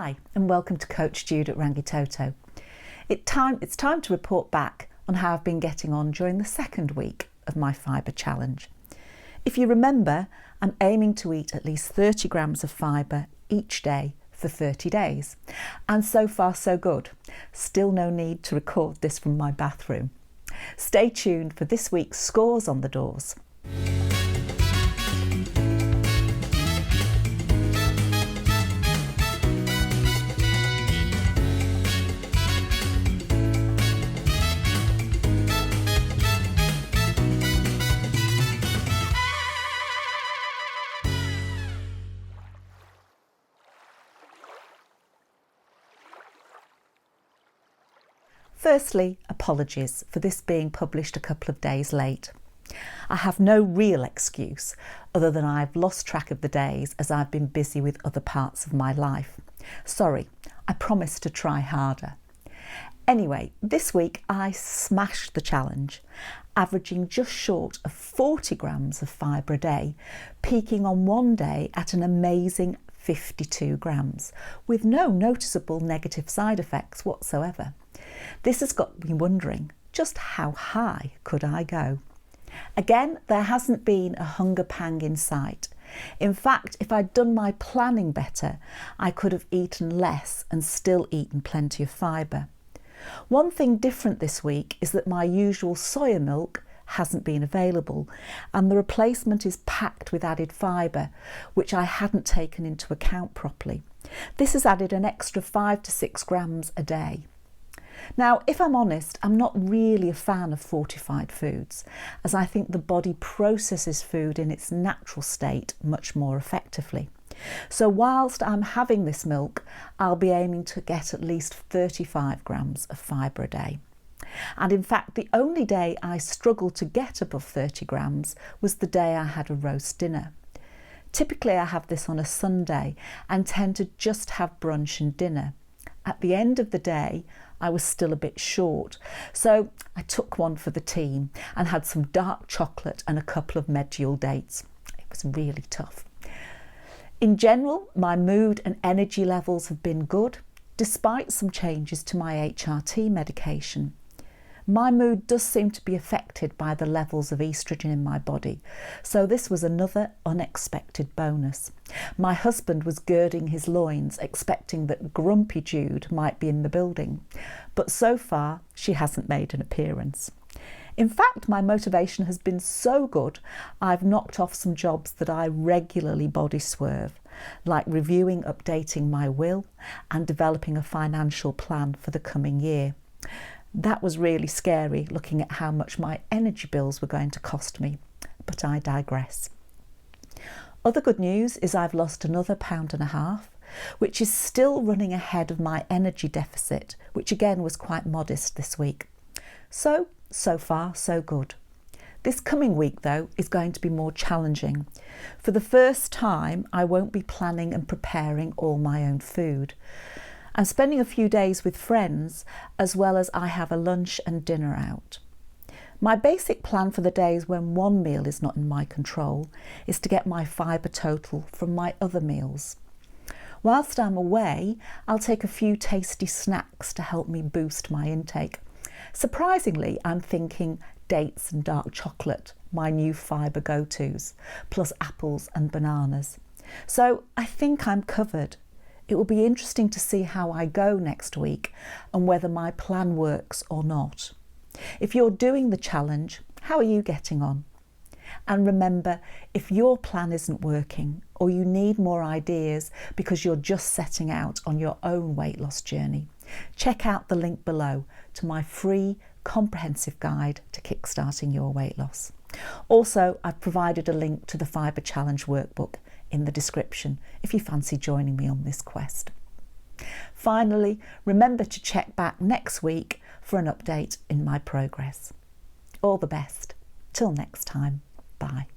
Hi and welcome to Coach Jude at Rangitoto. It's time to report back on how I've been getting on during the second week of my fibre challenge. If you remember, I'm aiming to eat at least 30 grams of fibre each day for 30 days. And so far so good. Still no need to record this from my bathroom. Stay tuned for this week's scores on the doors. Firstly, apologies for this being published a couple of days late. I have no real excuse other than I've lost track of the days as I've been busy with other parts of my life. Sorry, I promise to try harder. Anyway, this week I smashed the challenge, averaging just short of 40 grams of fibre a day, peaking on one day at an amazing 52 grams, with no noticeable negative side effects whatsoever. This has got me wondering, just how high could I go? Again, there hasn't been a hunger pang in sight. In fact, if I'd done my planning better, I could have eaten less and still eaten plenty of fibre. One thing different this week is that my usual soya milk hasn't been available and the replacement is packed with added fibre, which I hadn't taken into account properly. This has added an extra 5 to 6 grams a day. Now, if I'm honest, I'm not really a fan of fortified foods, as I think the body processes food in its natural state much more effectively. So whilst I'm having this milk, I'll be aiming to get at least 35 grams of fibre a day. And in fact, the only day I struggled to get above 30 grams was the day I had a roast dinner. Typically, I have this on a Sunday and tend to just have brunch and dinner. At the end of the day, I was still a bit short, so I took one for the team and had some dark chocolate and a couple of medjool dates. It was really tough. In general, my mood and energy levels have been good, despite some changes to my HRT medication. My mood does seem to be affected by the levels of estrogen in my body, so this was another unexpected bonus. My husband was girding his loins, expecting that Grumpy Jude might be in the building, but so far she hasn't made an appearance. In fact, my motivation has been so good, I've knocked off some jobs that I regularly body swerve, like reviewing, updating my will and developing a financial plan for the coming year. That was really scary, looking at how much my energy bills were going to cost me, but I digress. Other good news is I've lost another 1.5 pounds, which is still running ahead of my energy deficit, which again was quite modest this week. So far, so good. This coming week, though, is going to be more challenging. For the first time, I won't be planning and preparing all my own food. I'm spending a few days with friends, as well as I have a lunch and dinner out. My basic plan for the days when one meal is not in my control is to get my fibre total from my other meals. Whilst I'm away, I'll take a few tasty snacks to help me boost my intake. Surprisingly, I'm thinking dates and dark chocolate, my new fibre go-tos, plus apples and bananas. So I think I'm covered. It will be interesting to see how I go next week and whether my plan works or not. If you're doing the challenge, how are you getting on? And remember, if your plan isn't working or you need more ideas because you're just setting out on your own weight loss journey, check out the link below to my free comprehensive guide to kickstarting your weight loss. Also, I've provided a link to the Fibre Challenge workbook in the description if you fancy joining me on this quest. Finally, remember to check back next week for an update in my progress. All the best. Till next time. Bye.